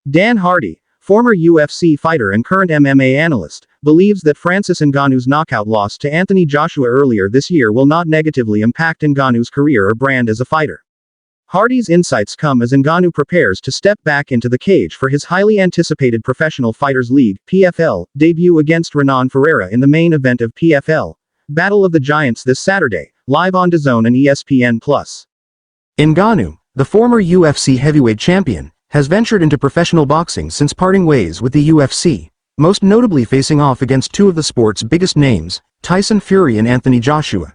Dan Hardy, former UFC fighter and current MMA analyst, believes that Francis Ngannou's knockout loss to Anthony Joshua earlier this year will not negatively impact Ngannou's career or brand as a fighter. Hardy's insights come as Ngannou prepares to step back into the cage for his highly anticipated Professional Fighters League (PFL) debut against Renan Ferreira in the main event of PFL Battle of the Giants this Saturday, live on DAZN and ESPN+. Ngannou, the former UFC heavyweight champion, has ventured into professional boxing since parting ways with the UFC, most notably facing off against two of the sport's biggest names, Tyson Fury and Anthony Joshua.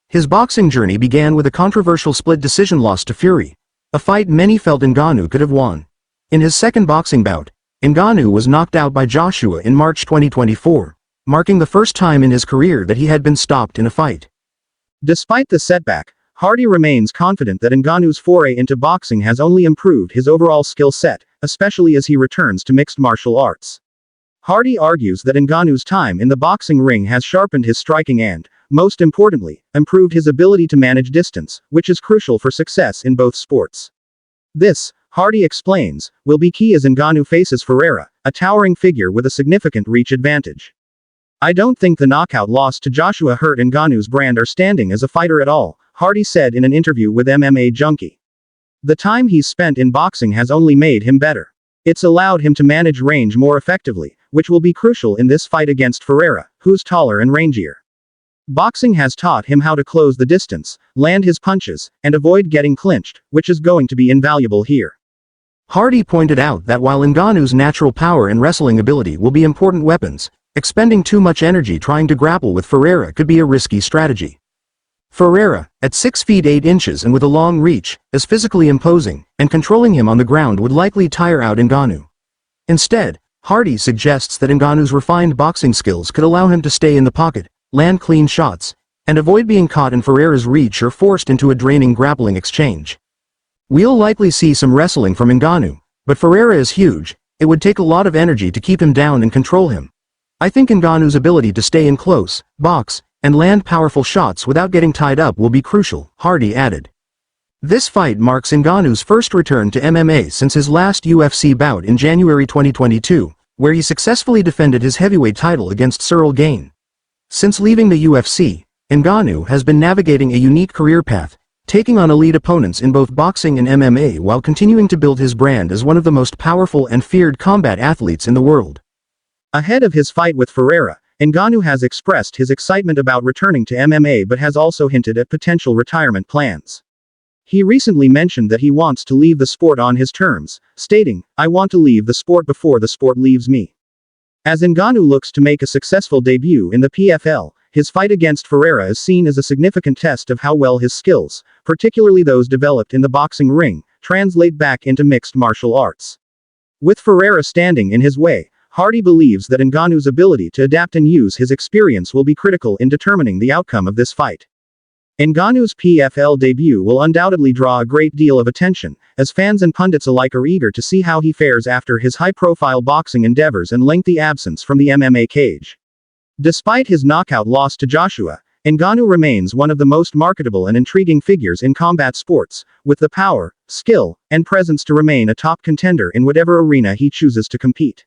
His boxing journey began with a controversial split decision loss to Fury, a fight many felt Ngannou could have won. In his second boxing bout, Ngannou was knocked out by Joshua in March 2024, marking the first time in his career that he had been stopped in a fight. Despite the setback, Hardy remains confident that Ngannou's foray into boxing has only improved his overall skill set, especially as he returns to mixed martial arts. Hardy argues that Ngannou's time in the boxing ring has sharpened his striking and, most importantly, improved his ability to manage distance, which is crucial for success in both sports. This, Hardy explains, will be key as Ngannou faces Ferreira, a towering figure with a significant reach advantage. "I don't think the knockout loss to Joshua hurt Ngannou's brand or standing as a fighter at all," Hardy said in an interview with MMA Junkie. "The time he's spent in boxing has only made him better. It's allowed him to manage range more effectively, which will be crucial in this fight against Ferreira, who's taller and rangier. Boxing has taught him how to close the distance, land his punches, and avoid getting clinched, which is going to be invaluable here." Hardy pointed out that while Ngannou's natural power and wrestling ability will be important weapons, expending too much energy trying to grapple with Ferreira could be a risky strategy. Ferreira, at 6 feet 8 inches and with a long reach, is physically imposing, and controlling him on the ground would likely tire out Ngannou. Instead, Hardy suggests that Ngannou's refined boxing skills could allow him to stay in the pocket, land clean shots, and avoid being caught in Ferreira's reach or forced into a draining grappling exchange. "We'll likely see some wrestling from Ngannou, but Ferreira is huge, it would take a lot of energy to keep him down and control him. I think Ngannou's ability to stay in close, box, and land powerful shots without getting tied up will be crucial," Hardy added. This fight marks Ngannou's first return to MMA since his last UFC bout in January 2022, where he successfully defended his heavyweight title against Cyril Gane. Since leaving the UFC, Ngannou has been navigating a unique career path, taking on elite opponents in both boxing and MMA while continuing to build his brand as one of the most powerful and feared combat athletes in the world. Ahead of his fight with Ferreira, Ngannou has expressed his excitement about returning to MMA but has also hinted at potential retirement plans. He recently mentioned that he wants to leave the sport on his terms, stating, "I want to leave the sport before the sport leaves me." As Ngannou looks to make a successful debut in the PFL, his fight against Ferreira is seen as a significant test of how well his skills, particularly those developed in the boxing ring, translate back into mixed martial arts. With Ferreira standing in his way, Hardy believes that Ngannou's ability to adapt and use his experience will be critical in determining the outcome of this fight. Ngannou's PFL debut will undoubtedly draw a great deal of attention, as fans and pundits alike are eager to see how he fares after his high-profile boxing endeavors and lengthy absence from the MMA cage. Despite his knockout loss to Joshua, Ngannou remains one of the most marketable and intriguing figures in combat sports, with the power, skill, and presence to remain a top contender in whatever arena he chooses to compete.